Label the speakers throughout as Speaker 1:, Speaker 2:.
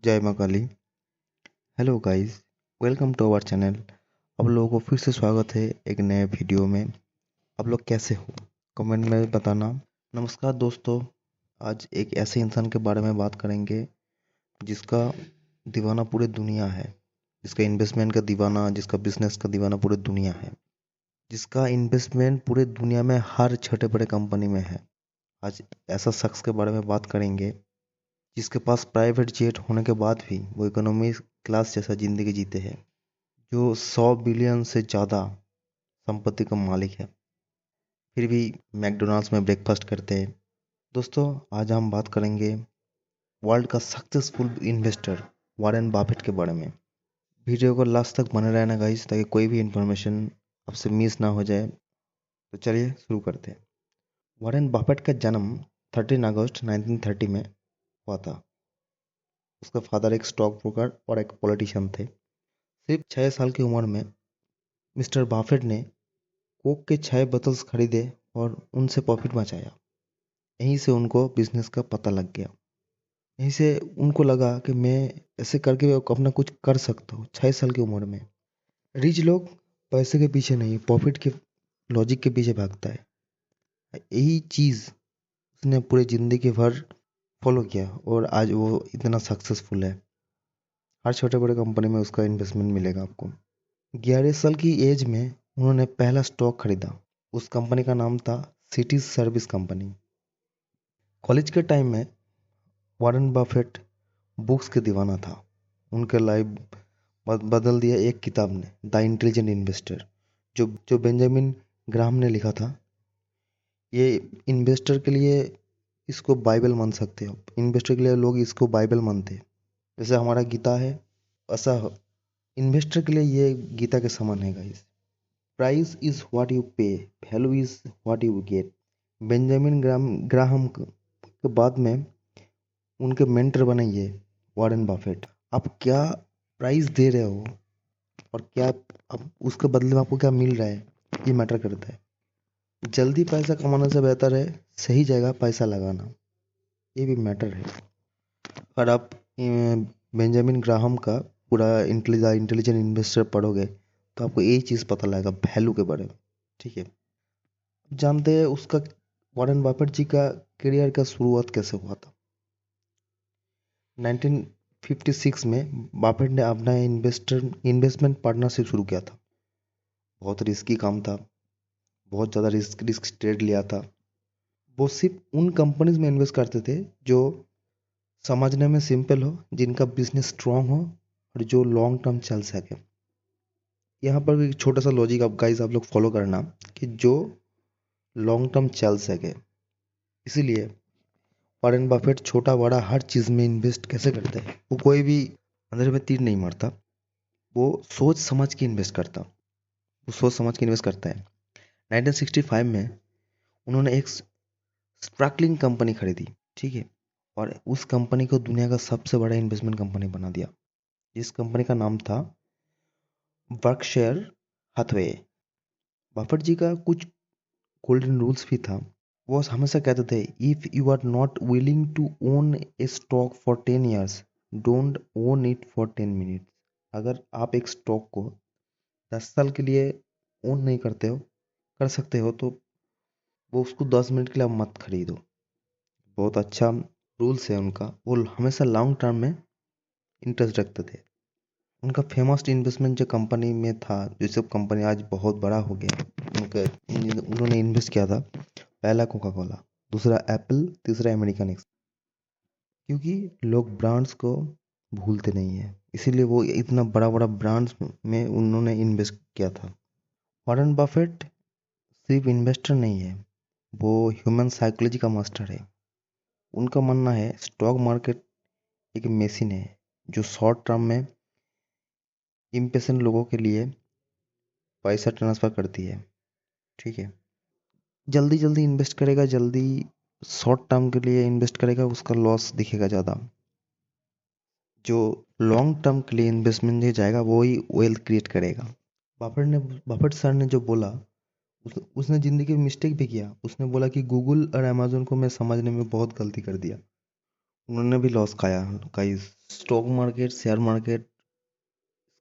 Speaker 1: जय माँ Kali. Hello guys, welcome to our channel. आप लोगों को फिर से स्वागत है एक नए वीडियो में। आप लोग कैसे हो कमेंट में बताना। नमस्कार दोस्तों, आज एक ऐसे इंसान के बारे में बात करेंगे जिसका दीवाना पूरे दुनिया है, जिसका इन्वेस्टमेंट का दीवाना, जिसका बिजनेस का दीवाना पूरे दुनिया है, जिसका इन्वेस्टमेंट पूरे दुनिया में हर छोटे बड़े कंपनी में है। आज ऐसा शख्स के बारे में बात करेंगे जिसके पास प्राइवेट जेट होने के बाद भी वो इकोनॉमी क्लास जैसा ज़िंदगी जीते हैं, जो 100 बिलियन से ज़्यादा संपत्ति का मालिक है, फिर भी मैकडोनाल्ड्स में ब्रेकफास्ट करते हैं। दोस्तों, आज हम बात करेंगे वर्ल्ड का सक्सेसफुल इन्वेस्टर वॉरेन बफेट के बारे में। वीडियो को लास्ट तक बने रहना गाइस, ताकि कोई भी इंफॉर्मेशन आपसे मिस ना हो जाए। तो चलिए शुरू करते हैं। वॉरेन बफेट का जन्म 13 अगस्त 1930 में हुआ था। उसका फादर एक स्टॉक ब्रोकर और एक पॉलिटिशियन थे। सिर्फ 6 साल की उम्र में मिस्टर बफेट ने कोक के 6 बोतल्स खरीदे और उनसे प्रॉफिट बचाया। यहीं से उनको बिजनेस का पता लग गया। यहीं से उनको लगा कि मैं ऐसे करके अपना कुछ कर सकता हूँ। 6 साल की उम्र में रिच लोग पैसे के पीछे नहीं, प्रॉफिट के लॉजिक के पीछे भागता है। यही चीज़ उसने पूरी जिंदगी भर फॉलो किया और आज वो इतना सक्सेसफुल है। हर छोटे बड़े कंपनी में उसका इन्वेस्टमेंट मिलेगा आपको। 11 साल की एज में उन्होंने पहला स्टॉक खरीदा। उस कंपनी का नाम था सिटीज सर्विस कंपनी। कॉलेज के टाइम में वॉरेन बफेट बुक्स के दीवाना था। उनके लाइफ बदल दिया एक किताब ने, द इंटेलिजेंट इन्वेस्टर, जो बेंजामिन ग्राहम ने लिखा था। ये इन्वेस्टर के लिए इसको बाइबल मान सकते हो। इन्वेस्टर के लिए लोग इसको बाइबल मानते हैं। जैसे हमारा गीता है, ऐसा इन्वेस्टर के लिए ये गीता के समान है guys. Price is what you pay, value is what you get. Benjamin Graham के बाद में उनके मेंटर बने ये वॉरेन बफेट। आप क्या प्राइस दे रहे हो और क्या अब उसके बदले में आपको क्या मिल रहा है, ये मैटर करता है। जल्दी पैसा कमाने से बेहतर है सही जगह पैसा लगाना, ये भी मैटर है। अगर आप बेंजामिन ग्राहम का पूरा इंटेलिजेंट इन्वेस्टर पढ़ोगे तो आपको एक चीज़ पता लगेगा, वैल्यू के बारे में। ठीक है, जानते हैं उसका वॉरेन बफेट जी का करियर का शुरुआत कैसे हुआ था। 1956 में बफेट ने अपना इन्वेस्टमेंट पार्टनरशिप शुरू किया था। बहुत रिस्की काम था, बहुत ज़्यादा रिस्क ट्रेड लिया था। वो सिर्फ उन कंपनीज में इन्वेस्ट करते थे जो समझने में सिंपल हो, जिनका बिजनेस स्ट्रांग हो और जो लॉन्ग टर्म चल सके। यहाँ पर भी छोटा सा लॉजिक आप गाइस आप लोग फॉलो करना कि जो लॉन्ग टर्म चल सके। इसीलिए वॉरेन बफेट छोटा बड़ा हर चीज़ में इन्वेस्ट कैसे करता है। वो कोई भी अंदर में तीर नहीं मारता, वो सोच समझ के इन्वेस्ट करता, वो सोच समझ के इन्वेस्ट करता है। 1965 में उन्होंने एक स्पार्कलिंग कंपनी खरीदी। ठीक है, और उस कंपनी को दुनिया का सबसे बड़ा इन्वेस्टमेंट कंपनी बना दिया। इस कंपनी का नाम था बर्कशायर हाथवे। बफेट जी का कुछ गोल्डन रूल्स भी था। वो हमेशा कहते थे, if you are not willing to own a stock for 10 years, don't own it for 10 minutes। अगर आप एक स्टॉक को 10 साल के लिए ओन नहीं कर सकते हो तो वो उसको 10 मिनट के लिए आप मत खरीदो। बहुत अच्छा रूल्स है उनका। वो हमेशा लॉन्ग टर्म में इंटरेस्ट रखते थे। उनका फेमस इन्वेस्टमेंट जो कंपनी में था, जो सब कंपनी आज बहुत बड़ा हो गया, उन्होंने इन्वेस्ट किया था। पहला कोका कोला, दूसरा एप्पल, तीसरा अमेरिकन एक्स। क्योंकि लोग ब्रांड्स को भूलते नहीं है, इसीलिए वो इतना बड़ा बड़ा ब्रांड्स में उन्होंने इन्वेस्ट किया था। वॉरेन बफेट सिर्फ इन्वेस्टर नहीं है, वो ह्यूमन साइकोलॉजी का मास्टर है। उनका मानना है स्टॉक मार्केट एक मशीन है जो शॉर्ट टर्म में इम्पेशेंट लोगों के लिए पैसा ट्रांसफ़र करती है। ठीक है, जल्दी जल्दी इन्वेस्ट करेगा, जल्दी शॉर्ट टर्म के लिए इन्वेस्ट करेगा, उसका लॉस दिखेगा ज़्यादा। जो लॉन्ग टर्म के लिए इन्वेस्टमेंट में जाएगा वो ही वेल्थ क्रिएट करेगा। बफेट सर ने जो बोला, उसने ज़िंदगी में मिस्टेक भी किया। उसने बोला कि गूगल और अमेजोन को मैं समझने में बहुत गलती कर दिया। उन्होंने भी लॉस खाया guys. Stock market, share market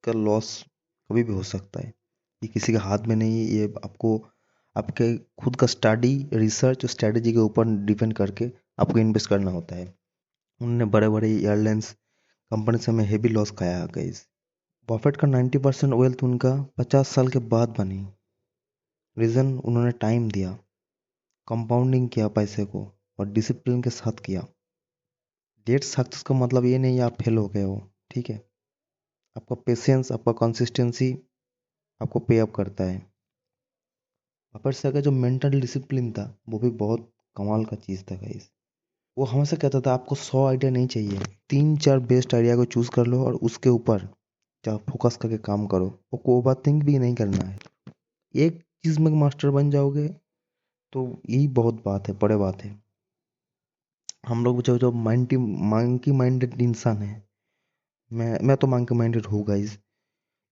Speaker 1: का लॉस कभी भी हो सकता है, ये किसी के हाथ में नहीं है। ये आपको आपके खुद का स्टडी, रिसर्च और स्ट्रेटेजी के ऊपर डिपेंड करके आपको इन्वेस्ट करना होता है। उन्होंने बड़े बड़े एयरलाइंस कंपनी से में हेवी लॉस खाया है गाइस। बफेट का 90% वेल्थ उनका 50 साल के बाद बनी। रीज़न, उन्होंने टाइम दिया, कंपाउंडिंग किया पैसे को और डिसिप्लिन के साथ किया। लेट सक्सेस का मतलब ये नहीं आप फेल हो गए हो, ठीक है। आपका पेशेंस, आपका कंसिस्टेंसी आपको पे अप करता है। बफेट सर का जो मेंटल डिसिप्लिन था वो भी बहुत कमाल का चीज़ था गाइस। वो हमेशा कहता था आपको 100 आइडिया नहीं चाहिए, 3-4 बेस्ट आइडिया को चूज कर लो और उसके ऊपर फोकस करके काम करो। वो ओवर थिंक भी नहीं करना है। एक चीज में मास्टर बन जाओगे तो यही बहुत बात है, बड़े बात है। हम लोग जो जो मंकी माइंडेड इंसान है, मैं तो मंकी माइंडेड हूँ गाइस,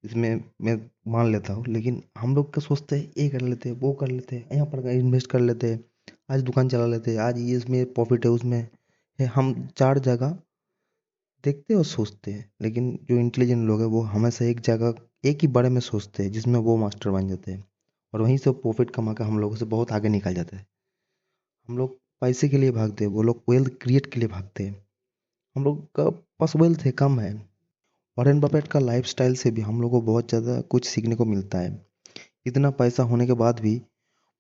Speaker 1: इसमें मैं मान लेता हूँ। लेकिन हम लोग क्या सोचते हैं, ये कर लेते हैं, वो कर लेते हैं, यहाँ पर इन्वेस्ट कर लेते हैं, आज दुकान चला लेते हैं, आज ये इसमें प्रॉफिट है, उसमें है। हम 4 जगह देखते हैं और सोचते हैं। लेकिन जो इंटेलिजेंट लोग हैं वो हमेशा एक जगह, एक ही बारे में सोचते हैं जिसमें वो मास्टर बन जाते हैं और वहीं से प्रॉफिट कमा कर हम लोगों से बहुत आगे निकल जाते हैं। हम लोग पैसे के लिए भागते हैं, वो लोग वेल्थ क्रिएट के लिए भागते हैं। हम लोग का पास वेल्थ है, कम है। वॉरेन बफेट का लाइफस्टाइल से भी हम लोग को बहुत ज़्यादा कुछ सीखने को मिलता है। इतना पैसा होने के बाद भी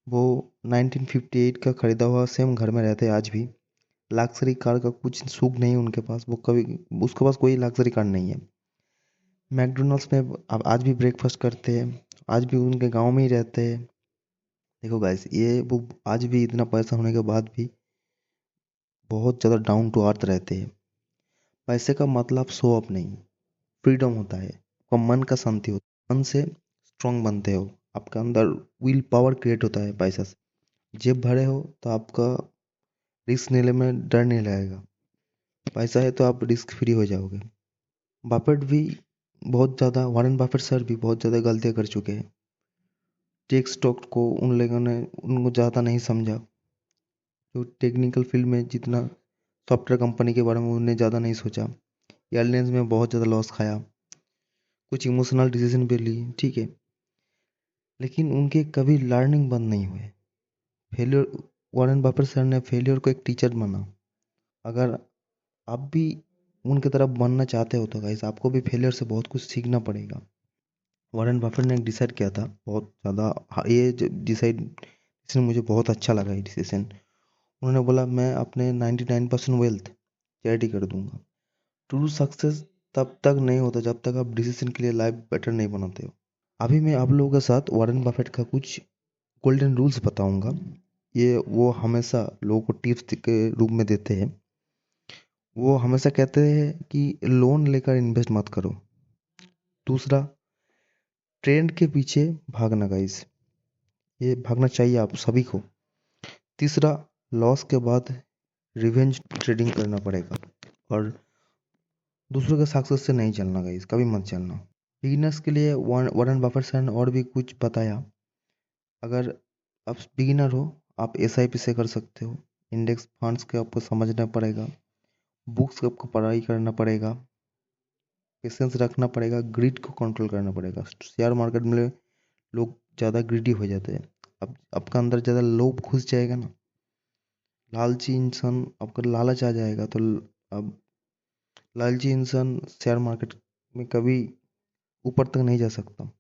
Speaker 1: वो 1958 का खरीदा हुआ सेम घर में रहते हैं आज भी। लग्जरी कार का कुछ सुख नहीं उनके पास, वो कभी, उसके पास कोई लग्जरी कार नहीं है। मैकडोनल्ड्स में अब आज भी ब्रेकफास्ट करते हैं, आज भी उनके गांव में ही रहते हैं। देखो गाइस, ये वो आज भी इतना पैसा होने के बाद भी बहुत ज़्यादा डाउन टू अर्थ रहते हैं। पैसे का मतलब शो अप नहीं, फ्रीडम होता है, आपका मन का शांति होता है, मन से स्ट्रांग बनते हो, आपका अंदर विल पावर क्रिएट होता है पैसा से। जेब भरे हो तो आपका रिस्क लेने में डर नहीं लगेगा, पैसा है तो आप रिस्क फ्री हो जाओगे। बफेट भी बहुत ज़्यादा, वॉरेन बफेट सर भी बहुत ज़्यादा गलतियाँ कर चुके हैं। टेक स्टॉक को उन लोगों ने उनको ज़्यादा नहीं समझा। जो टेक्निकल फील्ड में जितना, सॉफ्टवेयर कंपनी के बारे में उन्होंने ज़्यादा नहीं सोचा। एयरलाइंस में बहुत ज़्यादा लॉस खाया, कुछ इमोशनल डिसीजन भी लिए, ठीक है। लेकिन उनके कभी लर्निंग बंद नहीं हुए। फेलियर, वॉरेन बफेट सर ने फेलियर को एक टीचर माना। अगर आप भी उनकी तरफ बनना चाहते हो तो गाइस आपको भी फेलियर से बहुत कुछ सीखना पड़ेगा। वॉरेन बफेट ने एक डिसाइड किया था बहुत ज़्यादा, ये डिसीजन मुझे बहुत अच्छा लगा। ये डिसीजन, उन्होंने बोला मैं अपने 99% वेल्थ चैरिटी कर दूंगा। ट्रू सक्सेस तब तक नहीं होता जब तक आप डिसीजन के लिए लाइफ बेटर नहीं बनाते हो। अभी मैं आप लोगों के साथ वॉरेन बफेट का कुछ गोल्डन रूल्स बताऊंगा। ये वो हमेशा लोगों को टिप्स के रूप में देते हैं। वो हमेशा कहते हैं कि लोन लेकर इन्वेस्ट मत करो। दूसरा, ट्रेंड के पीछे भागना गाइस, ये भागना चाहिए आप सभी को। तीसरा, लॉस के बाद रिवेंज ट्रेडिंग करना पड़ेगा। और दूसरों के सक्सेस से नहीं चलना गाइस, कभी मत चलना। बिगिनर्स के लिए वॉरेन बफेट सर ने और भी कुछ बताया। अगर आप बिगिनर हो, आप एसआईपी से कर सकते हो। इंडेक्स फंड्स के आपको समझना पड़ेगा, बुक्स आपको पढ़ाई करना पड़ेगा, पेशेंस रखना पड़ेगा, ग्रिड को कंट्रोल करना पड़ेगा। शेयर मार्केट में लोग ज़्यादा ग्रीडी हो जाते हैं। अब आपका अंदर ज़्यादा लोभ घुस जाएगा ना, लालची इंसान, आपका लालच आ जाएगा तो अब लालची इंसान शेयर मार्केट में कभी ऊपर तक नहीं जा सकता।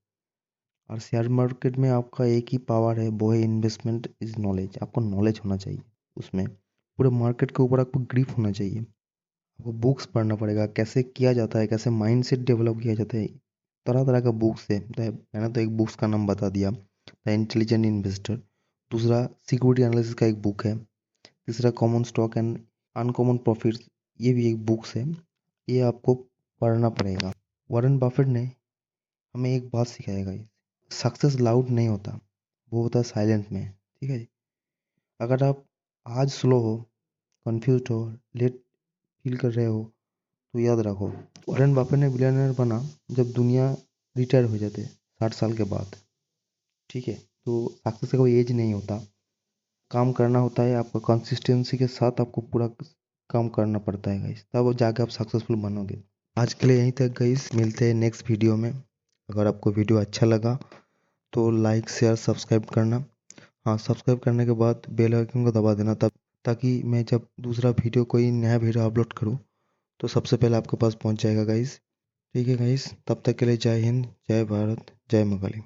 Speaker 1: और शेयर मार्केट में आपका एक ही पावर है, वो है इन्वेस्टमेंट इज नॉलेज। आपको नॉलेज होना चाहिए, उसमें पूरे मार्केट के ऊपर आपको ग्रिप होना चाहिए। आपको बुक्स पढ़ना पड़ेगा, कैसे किया जाता है, कैसे माइंडसेट डेवलप किया जाता है। तरह तरह का बुक्स है, मैंने तो एक बुक्स का नाम बता दिया, द इंटेलिजेंट इन्वेस्टर। दूसरा, सिक्योरिटी एनालिसिस का एक बुक है। तीसरा, common stock and uncommon profits, ये भी एक बुक्स है, ये आपको पढ़ना पड़ेगा। वॉरेन बफेट ने हमें एक बात सिखाएगा, सक्सेस लाउड नहीं होता, वो होता है साइलेंट में, ठीक है जी। अगर आप आज स्लो हो, कंफ्यूज हो, लेट फील कर रहे हो तो याद रखो, वॉरेन बफेट ने बिलियनर बना जब दुनिया रिटायर हो जाते 60 साल के बाद, ठीक है। तो सक्सेस का कोई एज नहीं होता, काम करना होता है। आपका कंसिस्टेंसी के साथ आपको पूरा काम करना पड़ता है गाइस, तब जाके आप सक्सेसफुल बनोगे। आज के लिए यहीं तक गाइस, मिलते हैं नेक्स्ट वीडियो में। अगर आपको वीडियो अच्छा लगा तो लाइक शेयर सब्सक्राइब करना। हाँ, सब्सक्राइब करने के बाद बेल आइकन को दबा देना, तब ताकि मैं जब दूसरा वीडियो, कोई नया वीडियो अपलोड करूँ तो सबसे पहले आपके पास पहुंच जाएगा गाइस। ठीक है गाइस, तब तक के लिए जय हिंद, जय भारत, जय मुगली।